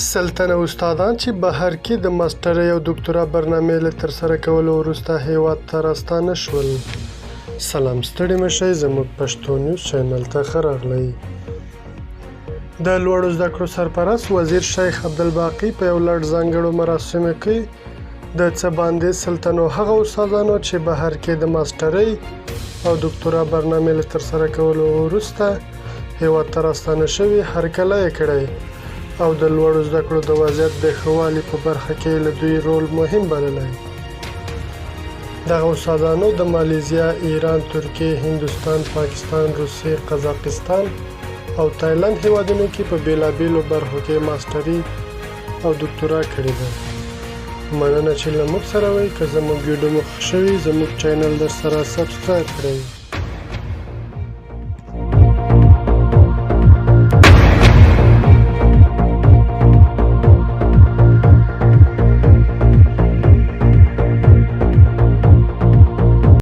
سلطنه استادان چې بهر کې د ماسټرۍ او دکتورا برنامې له ترسره کولو وروسته هیواد ته راستانه شول. سلام، ستړي مشئ، زموږ پښتو نیوز چینل ته ښه راغلی. د لوړو زده کړو سرپرست وزیر شیخ عبدالباقي په یو لړ ځانګړو مراسمو کې د څه باندې سلطنو هغه استادانو چې بهر کې د ماسټرۍ او دکتورا برنامې له ترسره کولو وروسته هیواد ته راستانه شوي هرکلی یې کړی او د لوړو زده کړو د وضعیت د ښه والي په برخه کې له دوی رول مهم بللی. دغه استادانو د مالیزیا، ایران، ترکیې، هندوستان، پاکستان، روسیې، قزاقستان او تایلند هیوادونو کې په بېلابېلو برخو کې ماسټري او دکتورا کړې ده. مننه چې له موږ سره وئ. که زموږ ویډیو مو خوښ شوي، زموږ چینل در سره سبسکرایب کړئ.